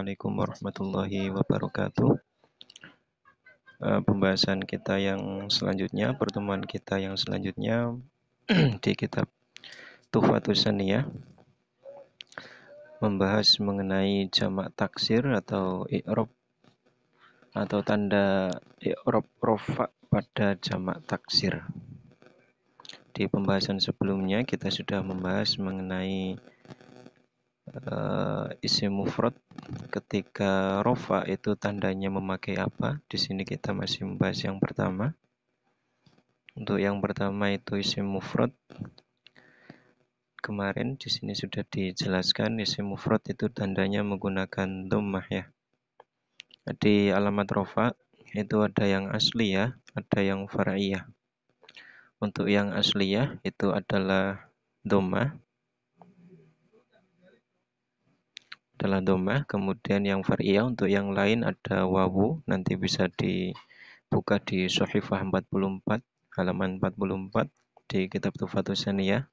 Assalamualaikum warahmatullahi wabarakatuh. Pembahasan kita yang selanjutnya, pertemuan kita yang selanjutnya di kitab Tuhfatus Saniyah membahas mengenai jamak taksir atau i'rab atau tanda i'rab rofa pada jamak taksir. Di pembahasan sebelumnya kita sudah membahas mengenai isim mufrad ketika rofa itu tandanya memakai apa. Di sini kita masih membahas yang pertama. Untuk yang pertama itu isim mufrad. Kemarin di sini sudah dijelaskan isim mufrad itu tandanya menggunakan dhammah ya. Jadi alamat rofa itu ada yang asli ya, ada yang far'iyah. Untuk yang asliyah itu adalah dhammah. Kemudian yang far'iyah untuk yang lain ada wawu, nanti bisa dibuka di Shahifah 44 halaman 44 di kitab Tuhfatus Saniyah.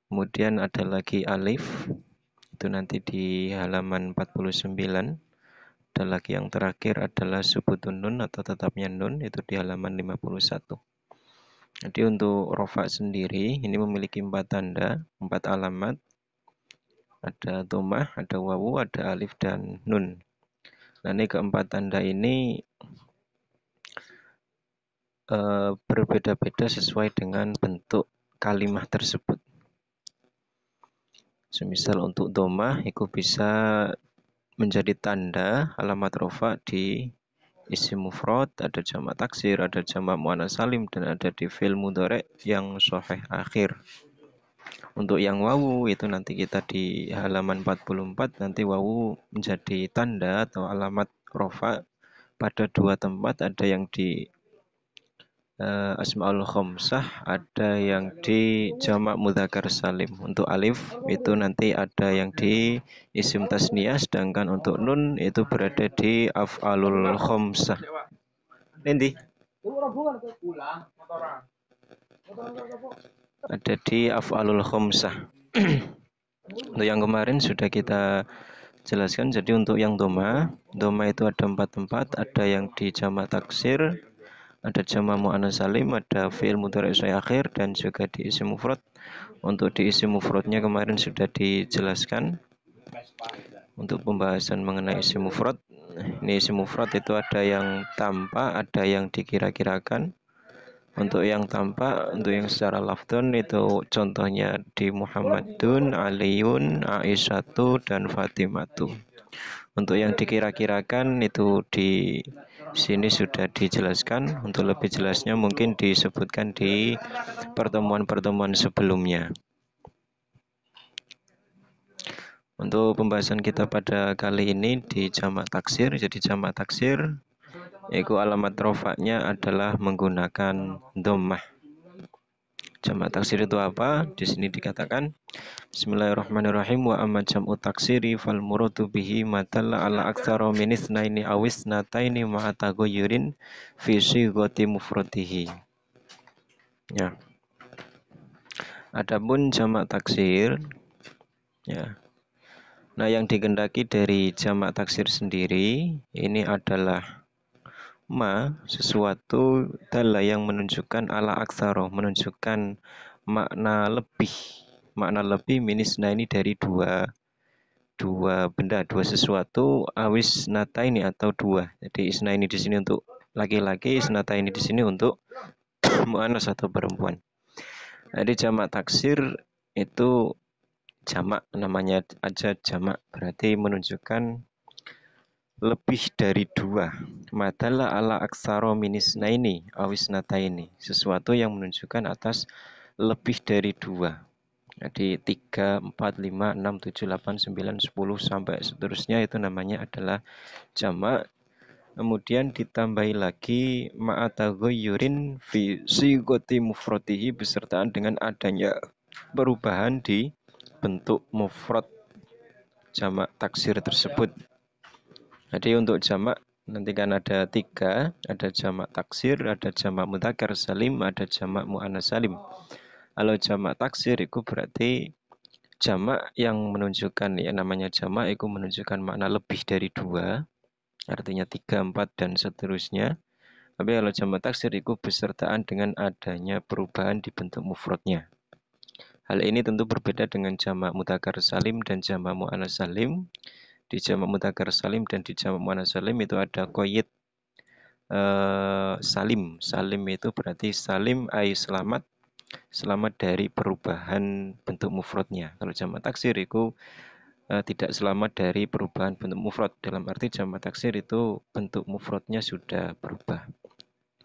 Kemudian ada lagi alif, itu nanti di halaman 49. Ada lagi yang terakhir adalah subutun nun atau tetapnya nun, itu di halaman 51. Jadi untuk rofa sendiri ini memiliki 4 tanda, 4 alamat. Ada dhammah, ada wawu, ada alif, dan nun. Nah, ini keempat tanda ini berbeda-beda sesuai dengan bentuk kalimat tersebut. Semisal untuk dhammah, itu bisa menjadi tanda alamat rofa di isim mufrad, ada jamak taksir, ada jamak muannats salim, dan ada di fi'il mudhari' yang shahih akhir. Untuk yang wawu itu nanti kita di halaman 44 nanti wawu menjadi tanda atau alamat rofa pada 2 tempat, ada yang di asmaul khamsah, ada yang di jamak mudzakkar salim. Untuk alif itu nanti ada yang di isim tasniyah, sedangkan untuk nun itu berada di af'alul khamsah. Nanti ada di af'alul khamsah. Untuk yang kemarin sudah kita jelaskan. Jadi untuk yang dhammah itu ada 4 tempat, ada yang di jamak taksir, ada jamak muannats salim, ada fi'il mudhari' shahih akhir, dan juga di isim mufrad. Untuk di isim mufradnya kemarin sudah dijelaskan. Untuk pembahasan mengenai isim mufrad, ini isim mufrad itu ada yang tampak, ada yang dikira-kirakan. Untuk yang tampak, untuk yang secara lafdun itu contohnya di Muhammadun, Aliyun, Aisyatu, dan Fatimatu. Untuk yang dikira-kirakan itu di sini sudah dijelaskan. Untuk lebih jelasnya mungkin disebutkan di pertemuan-pertemuan sebelumnya. Untuk pembahasan kita pada kali ini di jamak taksir. Jadi jamak taksir itu alamat rofaknya adalah menggunakan dhammah. Jamak taksir itu apa? Di sini dikatakan Bismillahirrahmanirrahim, wa amma jam'u taksiri fal muradu bihi matalla ala aktsara min itsnaini aw itsnataini ma'a taghayyurin fi sighati mufradihi. Ya. Adapun jamak taksir ya. Nah, yang dikehendaki dari jamak taksir sendiri ini adalah sesuatu dalla yang menunjukkan ala aktsara, menunjukkan makna lebih minisna ini dari dua benda, dua sesuatu, awis nata ini atau dua. Jadi isna ini di sini untuk laki-laki, isnata ini di sini untuk muannas atau perempuan. Jadi jamak taksir itu jamak, namanya aja jamak, berarti menunjukkan lebih dari dua. Madalla ala aksaro minisna ini, awis nata ini, sesuatu yang menunjukkan atas lebih dari dua. Jadi 3, 4, 5, 6, 7, 8, 9, 10 sampai seterusnya itu namanya adalah jamak. Kemudian ditambahi lagi ma'ataghayyurin fi sighati mufradihi besertaan dengan adanya perubahan di bentuk mufrad jamak taksir tersebut. Jadi untuk jamak nanti kan ada 3, ada jamak taksir, ada jamak mudzakkar salim, ada jamak muannats salim. Kalau jamak taksir itu berarti Jamak yang menunjukkan ya namanya jamak itu menunjukkan makna lebih dari dua, artinya 3, 4 dan seterusnya. Tapi kalau jamak taksir itu besertaan dengan adanya perubahan di bentuk mufradnya. Hal ini tentu berbeda dengan jamak mudzakkar salim dan jamak muannats salim. Di jamak mudzakkar salim dan di jamak muannats salim itu ada qaid salim. Salim itu berarti salim ai selamat, selamat dari perubahan bentuk mufradnya. Kalau jamak taksir itu tidak selamat dari perubahan bentuk mufrad. Dalam arti jamak taksir itu bentuk mufradnya sudah berubah,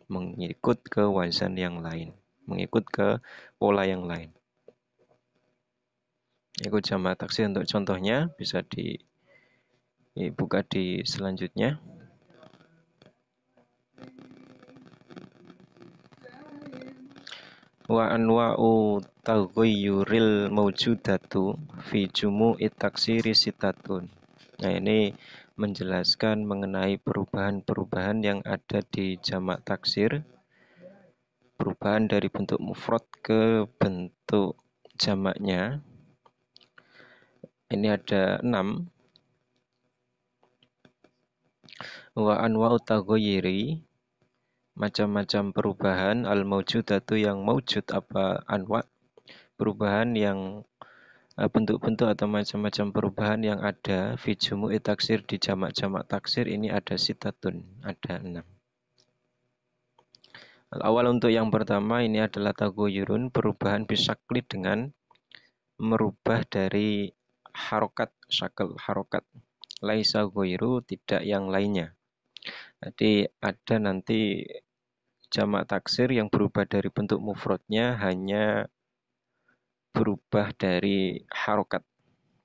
mengikut ke wazan yang lain, mengikut ke pola yang lain. Itu jamak taksir untuk contohnya bisa dibuka di selanjutnya. Wa anwa'u taghayyuril mawjudatu fi jumu'it taksiri sitatun. Nah, ini menjelaskan mengenai perubahan-perubahan yang ada di jamak taksir. Perubahan dari bentuk mufrad ke bentuk jamaknya. Ini ada 6. Wa anwa'u taghayyiri, macam-macam perubahan al-mawjudatu yang mawjud apa anwa, perubahan yang bentuk-bentuk atau macam-macam perubahan yang ada fi jumu'i taksir di jamak-jamak taksir ini ada sitatun, ada 6. Awal untuk yang pertama ini adalah taghayyurun, perubahan bisakli dengan merubah dari harokat, syakal harokat. Laisa ghairu, tidak yang lainnya. Jadi ada nanti jamak taksir yang berubah dari bentuk mufradnya hanya berubah dari harokat.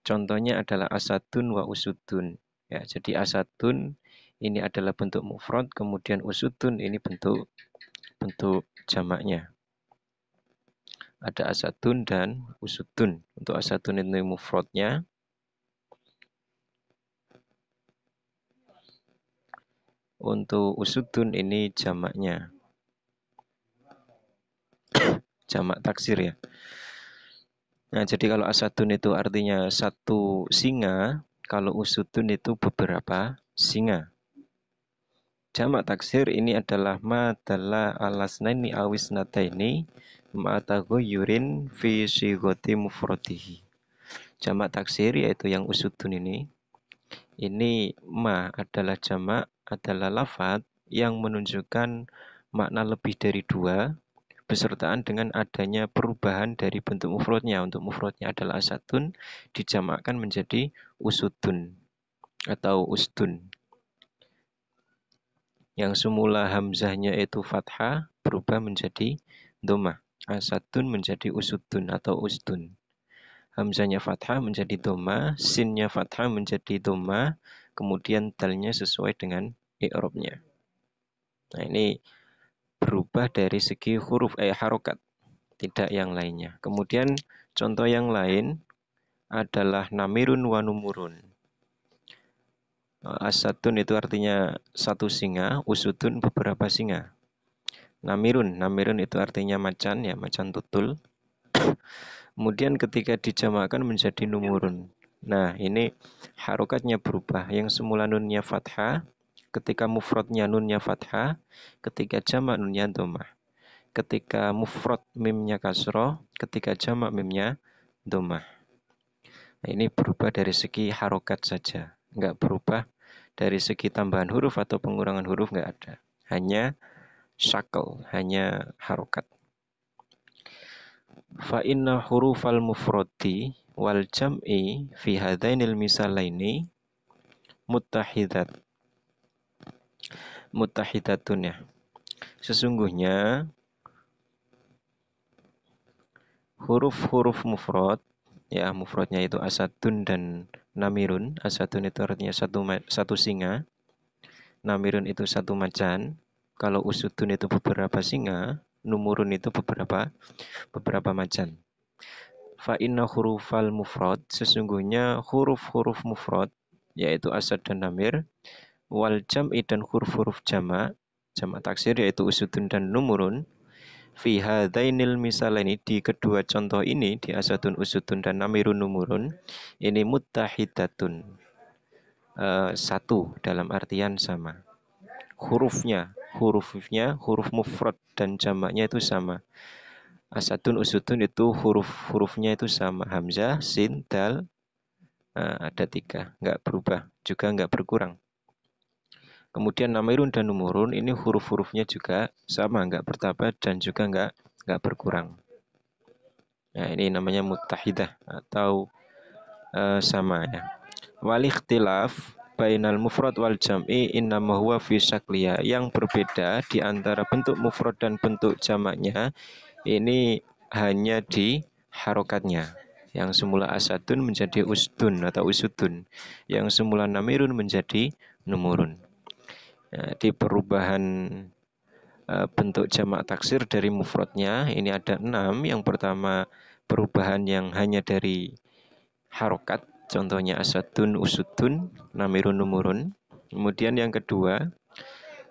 Contohnya adalah asadun wa usudun. Ya, jadi asadun ini adalah bentuk mufrad, kemudian usudun ini bentuk jamaknya. Ada asadun dan usudun. Untuk asadun ini mufradnya. Untuk usudun ini jamaknya. Jamak taksir ya. Nah, jadi kalau asadun itu artinya satu singa, kalau usudun itu beberapa singa. Jamak taksir ini adalah ma dalla alasnaini awisnataini ma taghayyurin fi sighati mufradihi. Jamak taksir yaitu yang usudun ini ma adalah jamak, adalah lafaz yang menunjukkan makna lebih dari dua besertaan dengan adanya perubahan dari bentuk mufradnya. Untuk mufradnya adalah asadun, dijamakkan menjadi usudun atau usdun. Yang semula hamzahnya itu fathah berubah menjadi dhammah. Asadun menjadi usudun atau usdun. Hamzahnya fathah menjadi dhammah, sinnya fathah menjadi dhammah, kemudian dalnya sesuai dengan i'rabnya. Nah, ini berubah dari segi huruf harokat, tidak yang lainnya. Kemudian contoh yang lain adalah namirun wa numurun. Asadun itu artinya satu singa, usudun beberapa singa. Namirun itu artinya macan ya, macan tutul. Kemudian ketika dijamakkan menjadi numurun. Nah, ini harokatnya berubah. Yang semula nunnya fathah, ketika mufradnya nunnya fathah, ketika jamak nunnya dhammah. Ketika mufrad mimnya kasroh, ketika jamak mimnya dhammah. Nah, ini berubah dari segi harokat saja, enggak berubah dari segi tambahan huruf atau pengurangan huruf, enggak ada. Hanya syakal, hanya harokat. Fa inna hurufal mufradi wal jam'i fi hadainil misalaini muttahidatun ya. Sesungguhnya huruf-huruf mufrad ya, mufradnya itu asadun dan namirun. Asadun itu artinya satu singa, namirun itu satu macan. Kalau usudun itu beberapa singa, numurun itu beberapa macan. Fa inna hurufal mufrad, sesungguhnya huruf-huruf mufrad yaitu asad dan namir, wal jam'i dan huruf-huruf jamak taksir yaitu usudun dan numurun, Fi hadainil misalaini, di kedua contoh ini, di asatun usutun dan namirun numurun, ini muttahidatun, satu dalam artian sama. Hurufnya huruf mufrad dan jamaknya itu sama. Asatun usutun itu hurufnya itu sama, hamzah, sin, dal, ada 3, nggak berubah, juga nggak berkurang. Kemudian namirun dan numurun ini huruf-hurufnya juga sama, nggak bertambah dan juga nggak berkurang. Nah, ini namanya muttahidah atau sama ya. Wal ikhtilaf bainal mufrad wal jam'i innama huwa fi syakliya. Yang berbeda di antara bentuk mufrad dan bentuk jamaknya ini hanya di harokatnya. Yang semula asadun menjadi usdun atau usudun. Yang semula namirun menjadi numurun. Nah, di perubahan bentuk jamak taksir dari mufradnya ini ada 6. Yang pertama perubahan yang hanya dari harokat, contohnya asadun, usudun, namirun, numurun. Kemudian yang kedua,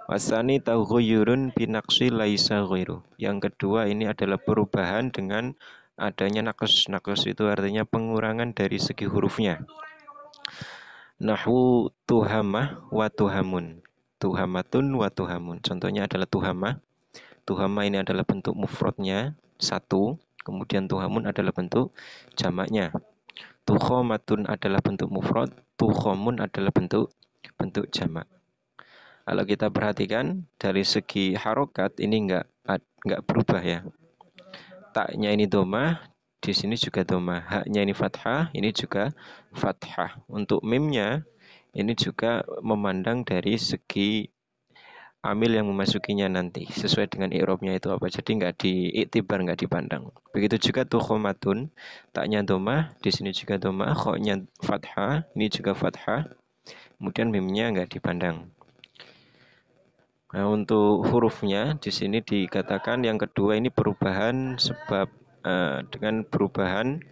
wasani taghayyurun binaqsi laisa ghairu. Yang kedua ini adalah perubahan dengan adanya naqs. Naqs itu artinya pengurangan dari segi hurufnya. Nahwu tuhamah wa tuhamun. Tuhamatun wa tuhamun. Contohnya adalah tuhamah. Tuhamah ini adalah bentuk mufradnya satu, kemudian tuhamun adalah bentuk jamaknya. Tukhomatun adalah bentuk mufrad, tukhomun adalah bentuk jamak. Kalau kita perhatikan dari segi harokat ini enggak berubah ya. Taknya ini domah, di sini juga domah. Haknya ini fathah, ini juga fathah. Untuk mimnya ini juga memandang dari segi amil yang memasukinya nanti sesuai dengan i'rabnya itu apa. Jadi enggak diiktibar, enggak dipandang. Begitu juga tukhomatun, taknya domah, di sini juga domah, khoknya fathah, ini juga fathah. Kemudian mimnya enggak dipandang. Nah, untuk hurufnya di sini dikatakan yang kedua ini perubahan sebab dengan perubahan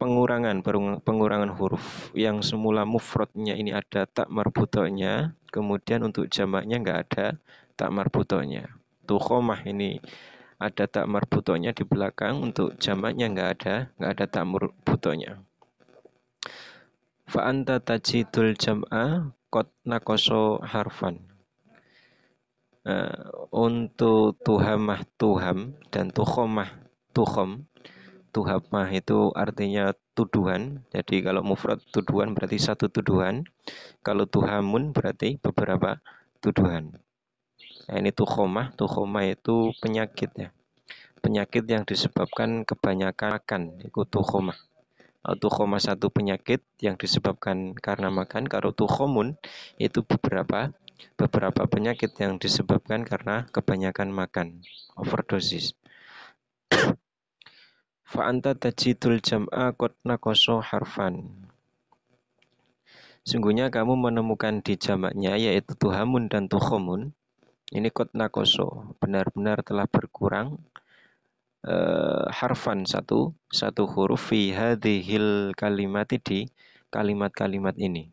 pengurangan huruf. Yang semula mufradnya ini ada tak marbutonya, kemudian untuk jamaknya enggak ada tak marbutonya. Tukhomah ini ada tak marbutonya di belakang, untuk jamaknya enggak ada tak marbutonya. Fa anta tajidul jam'a qad naqasa harfan. Untuk tuhamah tuham dan tukhomah tukhom. Tuhamah itu artinya tuduhan. Jadi kalau mufrad tuduhan berarti satu tuduhan. Kalau tuhamun berarti beberapa tuduhan. Nah, ini tukhomah. Tukhomah itu penyakit ya. Penyakit yang disebabkan kebanyakan makan. Itu tukhomah. Tukhomah satu penyakit yang disebabkan karena makan. Kalau tukhomun itu beberapa penyakit yang disebabkan karena kebanyakan makan, overdosis. Fa anta tajidul jam'a qad naqasa harfan. Sungguhnya kamu menemukan di jamaknya yaitu tuhamun dan tukhomun ini qad naqasa, benar-benar telah berkurang harfan satu huruf fi hadhil kalimati, di kalimat-kalimat ini.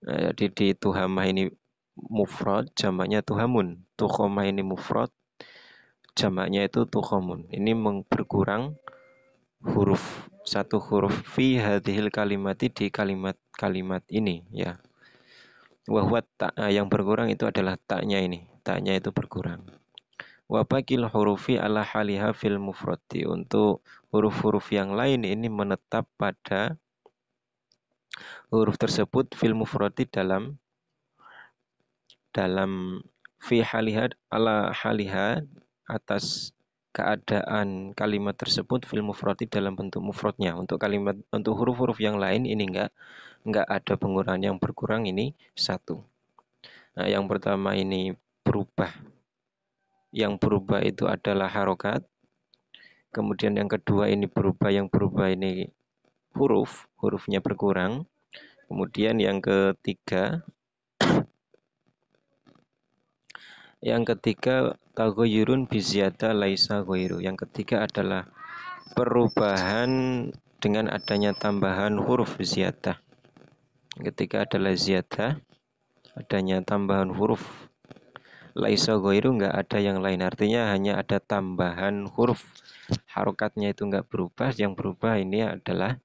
Jadi di tuhamah ini mufrad, jamaknya tuhamun. Tukhomah ini mufrad, jamaknya itu tukhomun. Ini berkurang satu huruf fi hadhil kalimati, di kalimat-kalimat ini ya. Wahwa yang berkurang itu adalah taknya ini. Taknya itu berkurang. Wa baqil hurufi ala haliha fil mufradi. Untuk huruf-huruf yang lain ini menetap pada huruf tersebut fil mufradi dalam fi haliha ala haliha, atas keadaan kalimat tersebut fil mufradi dalam bentuk mufradnya. Untuk huruf-huruf yang lain ini enggak ada pengurangan, yang berkurang ini satu. Nah, yang pertama ini berubah. Yang berubah itu adalah harokat. Kemudian yang kedua ini yang berubah ini hurufnya berkurang. Kemudian yang ketiga taghayyurun biziyada laisa ghairu. Yang ketiga adalah perubahan dengan adanya tambahan huruf ziyadah. Yang ketiga adalah ziyadah, adanya tambahan huruf Laisa ghairu enggak ada yang lain. Artinya hanya ada tambahan huruf. Harokatnya itu enggak berubah, yang berubah ini adalah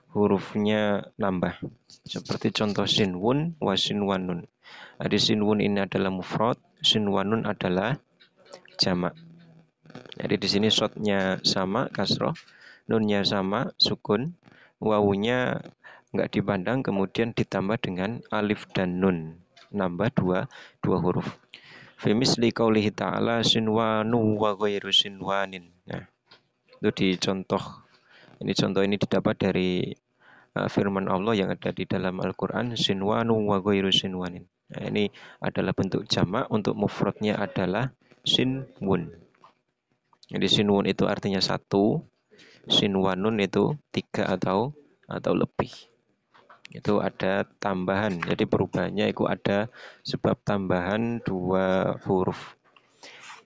hurufnya nambah. Seperti contoh sinwun wa sinwanun. Jadi sinwun ini adalah mufrad, sinwanun adalah jamak. Jadi di sini shotnya sama kasroh, nunnya sama sukun, wawunya nggak dipandang, kemudian ditambah dengan alif dan nun, nambah dua huruf. Fimisli qaulihi ta'ala sinwanu wa ghairu sinwanin. Nah, itu contoh ini didapat dari firman Allah yang ada di dalam Al-Qur'an, sinwanu wa ghairu sinwanin. Nah, ini adalah bentuk jamak, untuk mufradnya adalah sinwun. Jadi sinwun itu artinya satu, sinwanun itu tiga atau lebih. Itu ada tambahan, jadi perubahannya itu ada sebab tambahan dua huruf.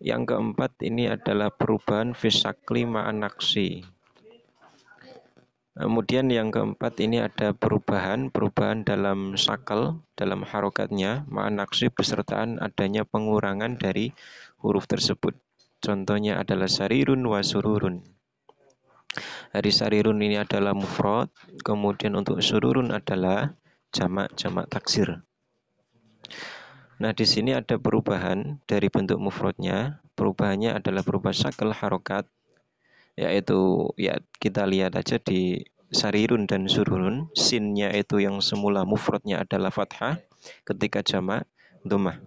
Yang keempat ini adalah perubahan fisakli ma'anaksi. Kemudian yang keempat ini ada perubahan dalam sakal, dalam harokatnya, ma'anaksi besertaan adanya pengurangan dari huruf tersebut. Contohnya adalah sarirun wa sururun. Dari sarirun ini adalah mufrad, kemudian untuk sururun adalah jamak taksir. Nah, di sini ada perubahan dari bentuk mufradnya. Perubahannya adalah berupa sakal harokat, yaitu ya kita lihat aja di sarirun dan sururun. Sinnya itu yang semula mufradnya adalah fathah, ketika jamak dhammah.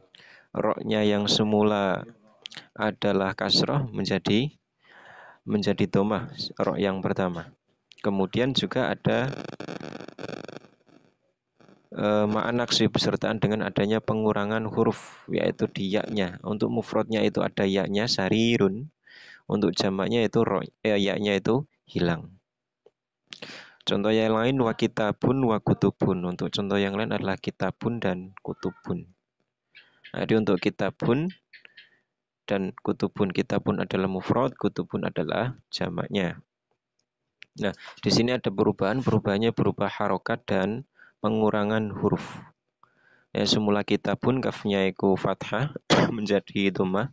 Roknya yang semula adalah kasroh menjadi dhammah, rok yang pertama. Kemudian juga ada ma'anaksi besertaan dengan adanya pengurangan huruf, yaitu di ya-nya. Untuk mufradnya itu ada ya-nya sarirun, untuk jamaknya itu ya-nya itu hilang. Contoh yang lain wa kitabun wa kutubun. Untuk contoh yang lain adalah kitabun dan kutubun. Jadi untuk kitabun dan kutubun, kitabun adalah mufrad, kutubun adalah jamaknya. Nah, di sini ada perubahannya berupa harokat dan pengurangan huruf. Ya, semula kitabun kafnya iku fathah menjadi dhammah.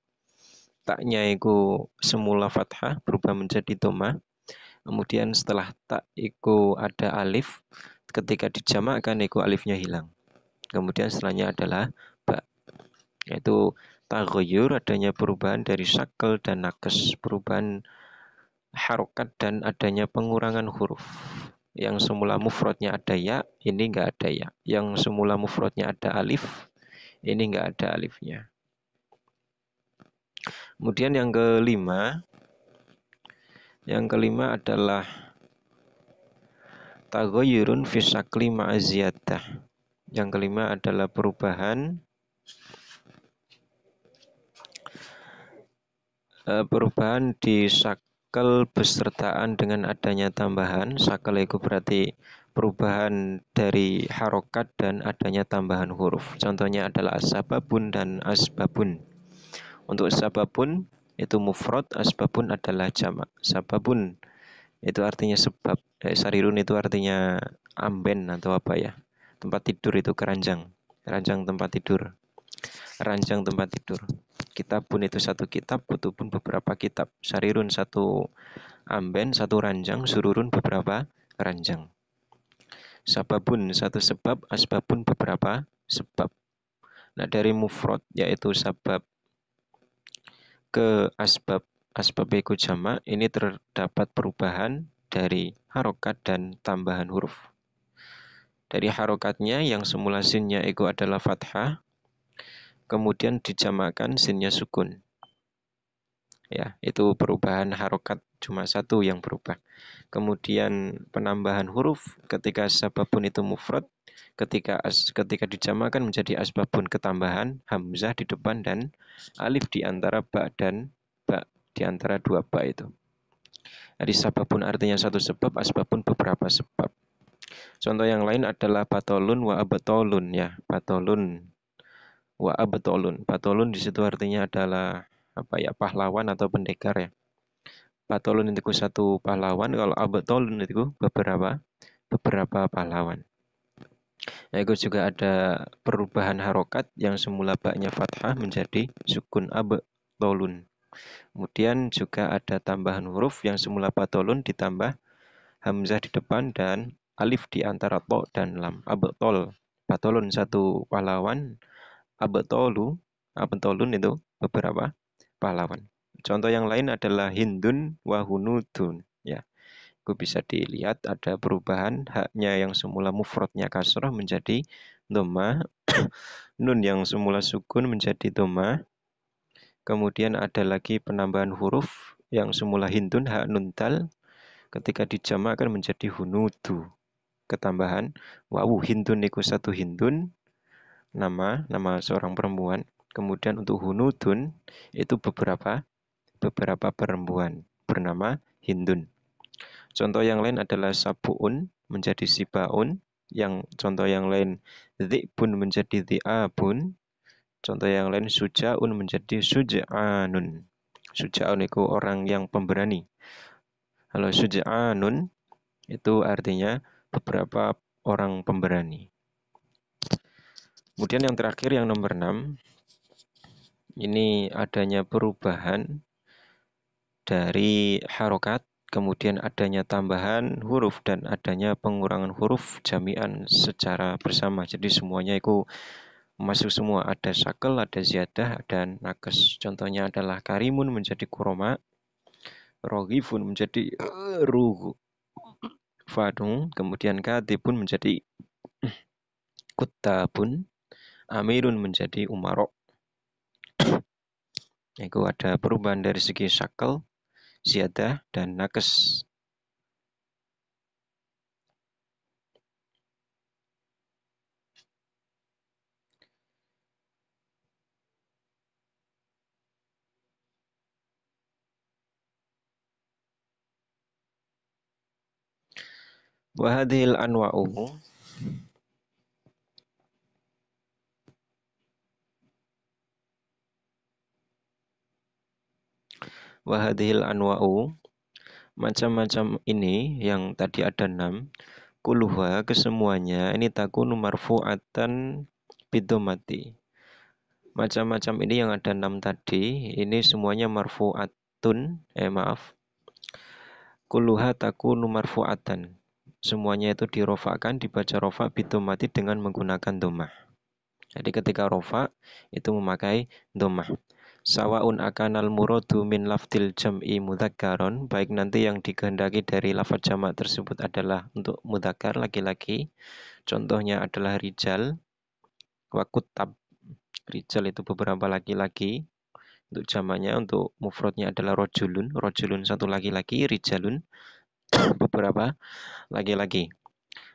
Taknya iku semula fathah berubah menjadi dhammah. Kemudian setelah tak iku ada alif, ketika dijamakkan iku alifnya hilang. Kemudian setelahnya adalah ba. Yaitu taghayyur, adanya perubahan dari syakal dan nakes, perubahan harokat dan adanya pengurangan huruf. Yang semula mufradnya ada ya, ini enggak ada ya. Yang semula mufradnya ada alif, ini enggak ada alifnya. Kemudian yang kelima adalah taghayyurun fi syakli ma'aziyadah. Yang kelima adalah perubahan di sakal besertaan dengan adanya tambahan. Sakal itu berarti perubahan dari harokat dan adanya tambahan huruf. Contohnya adalah asbabun dan asbabun. Untuk sababun itu mufrad, asbabun adalah jamak. Sababun itu artinya sebab. Sarirun itu artinya amben atau apa ya? Tempat tidur, itu keranjang. Keranjang tempat tidur. Ranjang tempat tidur. Kitabun itu satu kitab, kutubun beberapa kitab. Sarirun satu amben, satu ranjang, sururun beberapa ranjang. Sababun satu sebab, asbabun beberapa sebab. Nah, dari mufrad yaitu sabab ke asbab iku jamak, ini terdapat perubahan dari harokat dan tambahan huruf. Dari harokatnya yang semula sinnya itu adalah fathah, kemudian dijamakkan sinnya sukun. Ya, itu perubahan harokat cuma satu yang berubah. Kemudian penambahan huruf ketika sababun itu mufrad, ketika dijamakkan menjadi asbabun, ketambahan hamzah di depan dan alif di antara ba dan ba, di antara dua ba itu. Jadi sababun artinya satu sebab, asbabun beberapa sebab. Contoh yang lain adalah batolun wa abtolun, ya. Batolun wa abtolun. Batolun di situ artinya adalah apa ya, pahlawan atau pendekar ya. Batolun itu satu pahlawan, kalau abtolun itu beberapa pahlawan. Nah, itu juga ada perubahan harokat yang semula baknya fathah menjadi sukun tolun. Kemudian juga ada tambahan huruf yang semula patolun ditambah hamzah di depan dan alif di antara to dan lam. Abtol, patolun satu pahlawan, abtolun itu beberapa pahlawan. Contoh yang lain adalah Hindun wahunudun. Ya, itu bisa dilihat ada perubahan haknya yang semula mufradnya kasroh menjadi dhamma, nun yang semula sukun menjadi dhamma. Kemudian ada lagi penambahan huruf yang semula Hindun hak nun dal ketika dijamakkan menjadi hunudu. Ketambahan wawu Hindun niku satu Hindun nama seorang perempuan. Kemudian untuk hunudun itu beberapa perempuan bernama Hindun. Contoh yang lain adalah sabuun menjadi sibaun, yang contoh yang lain dzibun menjadi dziabun, contoh yang lain sujaun menjadi suja'anun. Suja'un itu orang yang pemberani. Kalau suja'anun itu artinya beberapa orang pemberani. Kemudian yang terakhir yang nomor 6, ini adanya perubahan dari harokat, kemudian adanya tambahan huruf dan adanya pengurangan huruf jami'an secara bersama. Jadi semuanya itu masuk semua, ada syakel, ada ziyadah, dan nakes. Contohnya adalah karimun menjadi kuroma, roghifun menjadi ruh fadung, kemudian katibun menjadi kutabun, amirun menjadi umarok. Itu ada perubahan dari segi syakel, ziyadah, dan nakes. Wahadhil anwa'u Wahadhil anwa'u, macam-macam ini yang tadi ada 6, kuluha kesemuanya ini takunu marfu'atan bidomati. Macam-macam ini yang ada 6 tadi, ini semuanya marfu'atun, kuluha takunu marfu'atan. Semuanya itu dirofakkan, dibaca rofa bidomati dengan menggunakan domah. Jadi ketika rofa itu memakai domah. Sawaun akanal muradu min lafdil jam'i mudhakkaron, baik nanti yang dikehendaki dari lafaz jamak tersebut adalah untuk mudzakkar laki-laki. Contohnya adalah rijal wa kutab. Rijal itu beberapa laki-laki. Untuk jamaknya, untuk mufradnya adalah rojulun. Rojulun satu laki-laki, rijalun beberapa laki-laki.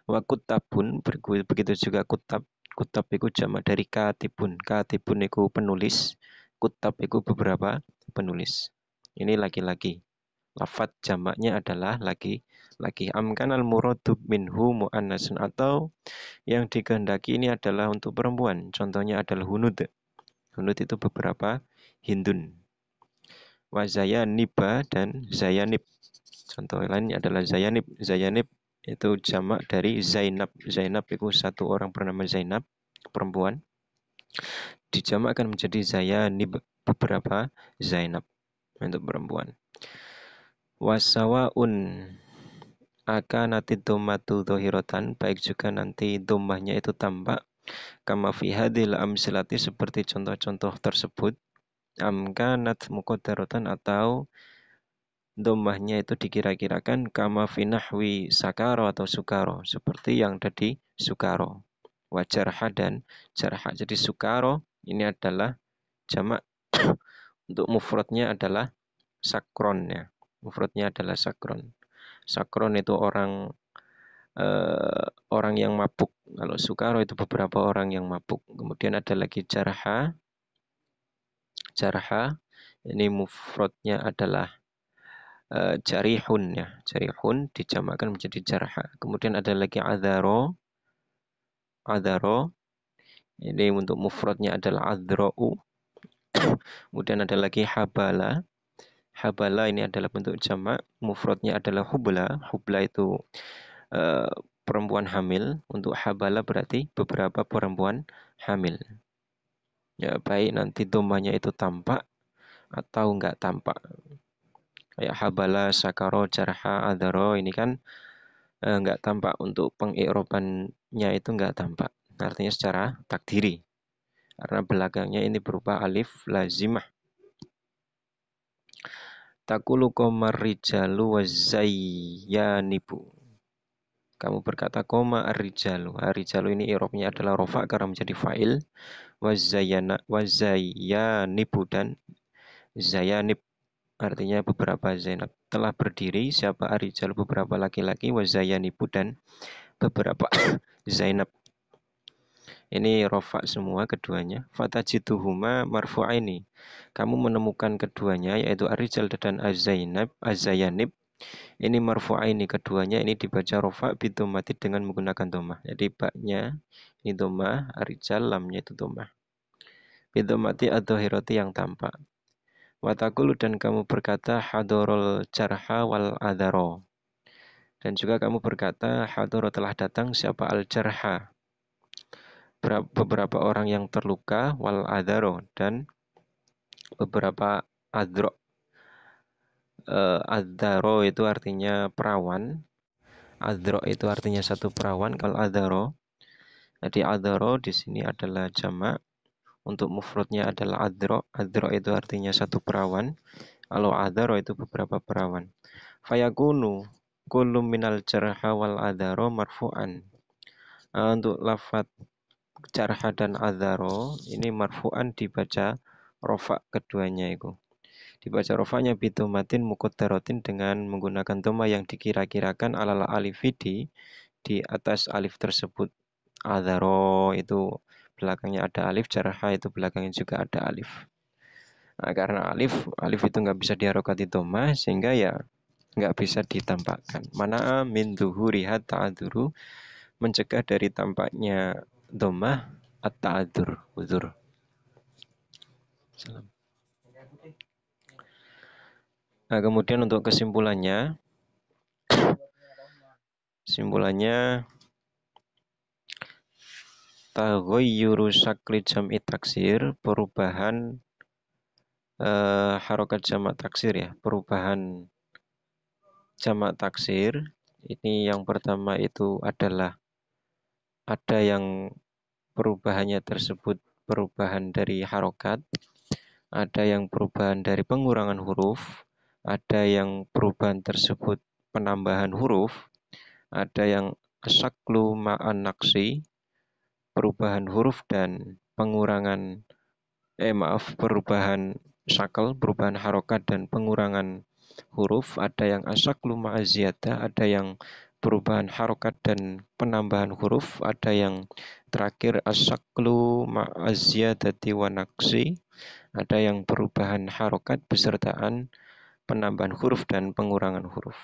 Wa kutabun, begitu juga kutab. Kutab itu jamak dari katibun. Katibun itu penulis. Kutab itu beberapa penulis. Ini laki-laki. Lafat jamaknya adalah laki-laki. Amkan al muradu minhu mu'annasun, atau yang dikehendaki ini adalah untuk perempuan. Contohnya adalah hunud. Hunud itu beberapa hindun. Wa zayaniba dan zayanib. Contoh lainnya adalah zayanib. Zayanib itu jamak dari Zainab. Zainab itu satu orang bernama Zainab, perempuan. Dijamakkan menjadi zayanib, beberapa Zainab untuk perempuan. Wasawaun akanatid dhammatu dhahiratan, baik juga nanti dhammahnya itu tampak, kama fi hadhil amsilati, seperti contoh-contoh tersebut. Amkanat muqaddaratan, atau dhammahnya itu dikira-kirakan, kama fi nahwi sakaro atau sukaro, seperti yang tadi sukaro. Wa jarha dan jarha. Jadi sukaro ini adalah jamak, untuk mufradnya adalah sakron ya. Mufradnya adalah sakron. Sakron itu orang yang mabuk. Kalau sukaro itu beberapa orang yang mabuk. Kemudian ada lagi jarha. Jarha ini mufradnya adalah jarihun ya. Jarihun dijamakkan menjadi jarha. Kemudian ada lagi adharo. Adharo ini untuk mufradnya adalah adhra'u. Kemudian ada lagi habala. Habala ini adalah bentuk jamak, mufradnya adalah hubla. Hubla itu perempuan hamil. Untuk habala berarti beberapa perempuan hamil. Ya, baik nanti domanya itu tampak atau enggak tampak. Kayak habala, sakaro, jarha, adaro ini kan enggak tampak. Untuk pengi'robannya itu enggak tampak. Artinya secara takdiri. Karena belakangnya ini berupa alif lazimah. Takulu koma rijalu wazayyanibu. Kamu berkata koma ar-rijalu. Ar-rijalu ini i'rabnya adalah rofa karena menjadi fa'il. Wazayyanibu dan zayanib artinya beberapa Zainab. Telah berdiri siapa ar-rijalu beberapa laki-laki, wazayanibu dan beberapa Zainab. Ini rofa semua keduanya. Fatajiduhuma marfu'aini. Kamu menemukan keduanya yaitu ar-rijal dan az-zayanib. Ini marfu'aini keduanya ini dibaca rofa bidomati dengan menggunakan domah. Jadi baknya ini domah, ar-rijal lamnya itu domah. Bidomati ad-dhahirati yang tampak. Watakulu dan kamu berkata hadorol jarha wal adaro. Dan juga kamu berkata hadoro telah datang siapa al-jarha. Beberapa orang yang terluka wal adaro dan beberapa adro. Adaro itu artinya perawan. Adro itu artinya satu perawan. Kalau adaro, jadi adaro di sini adalah jamak. Untuk mufradnya adalah adro. Adro itu artinya satu perawan. Kalau adaro itu beberapa perawan. Fayakunu kullu minal jarha wal adaro marfu'an. Untuk lafadz jarha dan adaro ini marfu'an dibaca rofa keduanya itu. Dibaca rofanya bidomatin muqaddaratin dengan menggunakan doma yang dikira-kirakan alal alifi di atas alif tersebut. Adaro itu belakangnya ada alif, jarha itu belakangnya juga ada alif. Nah, karena alif itu nggak bisa diharokati doma sehingga ya nggak bisa ditampakkan. Mana min duhuriha ta'adzuru mencegah dari tampaknya domah at-ta'adzur, uzur. Salam. Nah, kemudian untuk kesimpulannya taghayyuru syakli jam'i taksir, perubahan harokat jamak taksir ya, perubahan jamak taksir. Ini yang pertama itu adalah ada yang perubahannya tersebut perubahan dari harokat, ada yang perubahan dari pengurangan huruf, ada yang perubahan tersebut penambahan huruf, ada yang syaklu ma'an naksi, perubahan huruf dan pengurangan perubahan syakal, perubahan harokat dan pengurangan huruf, ada yang asyaklu ma'aziyata, ada yang perubahan harokat dan penambahan huruf, ada yang terakhir asyaklu ma'aziyadati wa naksi, ada yang perubahan harokat besertaan penambahan huruf dan pengurangan huruf.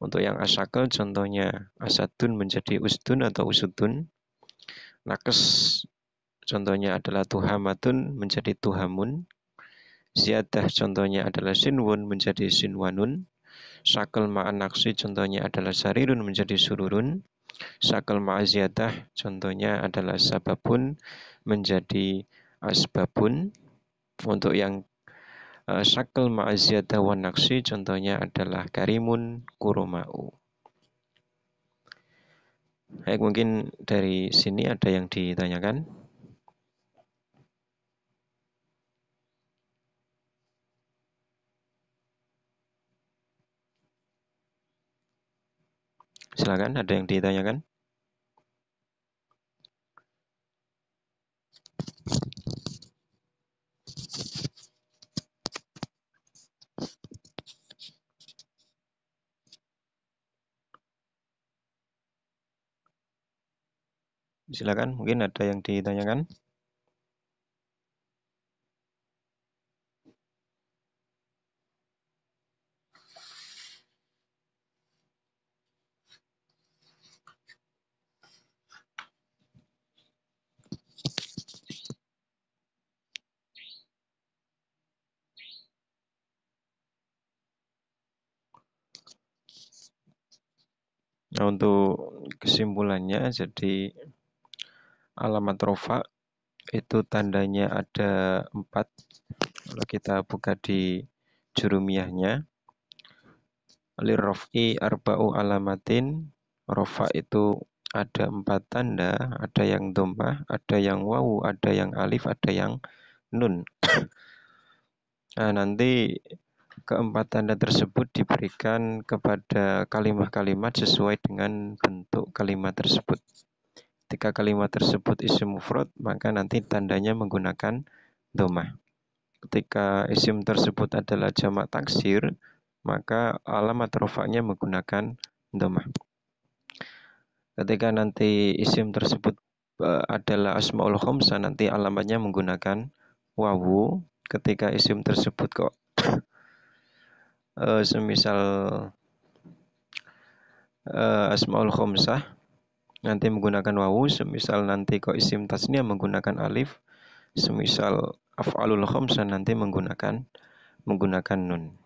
Untuk yang asyakal contohnya asadun menjadi usdun atau usudun. Nakes contohnya adalah tuhamatun menjadi tuhamun. Ziyadah contohnya adalah sinwun menjadi sinwanun. Syakal ma'an naksi contohnya adalah sarirun menjadi sururun. Syakal ma'aziyadah contohnya adalah sababun menjadi asbabun. Untuk yang syakal ma'aziyadah wan naksi contohnya adalah karimun kuruma'u. Baik, mungkin dari sini ada yang ditanyakan? Silakan, ada yang ditanyakan? Silakan, mungkin ada yang ditanyakan? Nah, untuk kesimpulannya, jadi alamat rofa itu tandanya ada 4. Kalau kita buka di jurumiyahnya, lirrof'i arba'u alamatin, rofa itu ada 4 tanda, ada yang dhammah, ada yang wawu, ada yang alif, ada yang nun. Nah, nanti keempat tanda tersebut diberikan kepada kalimat-kalimat sesuai dengan bentuk kalimat tersebut. Ketika kalimat tersebut isim mufrad, maka nanti tandanya menggunakan dhammah. Ketika isim tersebut adalah jamak taksir, maka alamat rofaknya menggunakan dhammah. Ketika nanti isim tersebut adalah asmaul khamsah, nanti alamatnya menggunakan wawu. Ketika isim tersebut kok semisal asmaul khamsah nanti menggunakan wawu, semisal nanti kok isim tasniah menggunakan alif, semisal af'alul khamsah nanti menggunakan nun.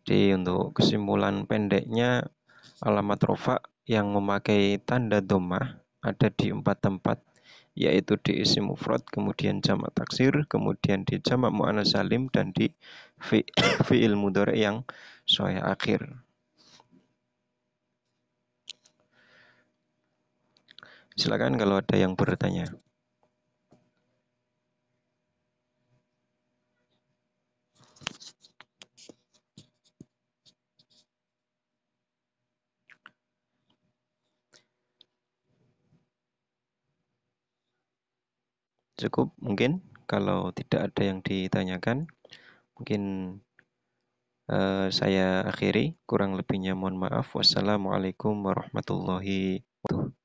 Jadi untuk kesimpulan pendeknya, alamat rofa yang memakai tanda dhammah ada di 4 tempat, yaitu di isim mufrad, kemudian jamak taksir, kemudian di jamak muannats salim, dan di fi'il mudhari yang sahih akhir. Silakan kalau ada yang bertanya. Cukup mungkin kalau tidak ada yang ditanyakan, mungkin saya akhiri. Kurang lebihnya mohon maaf. Wassalamualaikum warahmatullahi wabarakatuh.